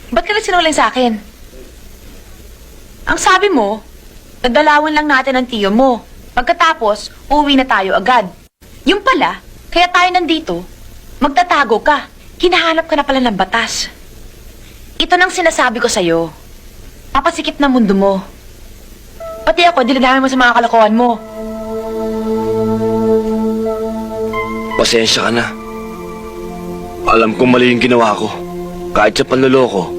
Ba't ka nagsinungaling sa akin? Ang sabi mo, nagdalawan lang natin ang tiyo mo. Pagkatapos, uuwi na tayo agad. Yung pala, kaya tayo nandito, magtatago ka. Hinahanap ka na pala ng batas. Ito nang sinasabi ko sa'yo. Papasikip na mundo mo. Pati ako, dinadami mo sa mga kalokohan mo. Pasensya ka na. Alam kong mali yung ginawa ko. Kahit sa panloloko,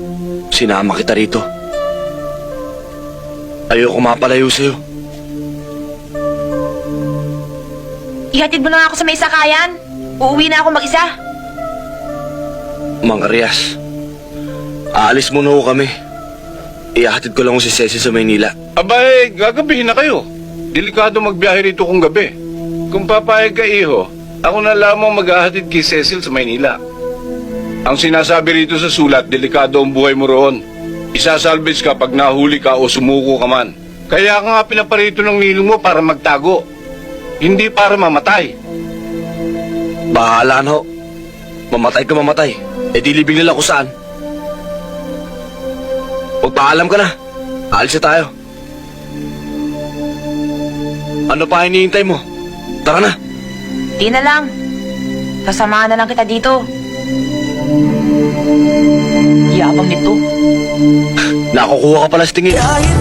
sinama kita rito. Ayoko mapalayo sa'yo. Ihatid mo na nga ako sa may sakayan. Uuwi na ako mag-isa. Mang Arias, aalis muna ho kami. Ihahatid ko lang si Cecil sa Maynila. Abay, gagabihin na kayo. Delikado magbiyahe rito kung gabi. Kung papayag ka, iho, ako na lamang mag-ahatid kay Cecil sa Maynila. Ang sinasabi rito sa sulat, delikado ang buhay mo roon. Isasalvage ka pag nahuli ka o sumuko ka man. Kaya ka nga pinaparito ng ninong mo para magtago. Hindi para mamatay. Bahala na ho. Mamatay ka mamatay. Eh di libing nila kung saan. Magpaalam ka na. Alis na tayo. Ano pa hinihintay mo? Tara na. Di na lang. Sasamahan na lang kita dito. Yabang nito. Nakukuha ka pala sa tingin. Kahit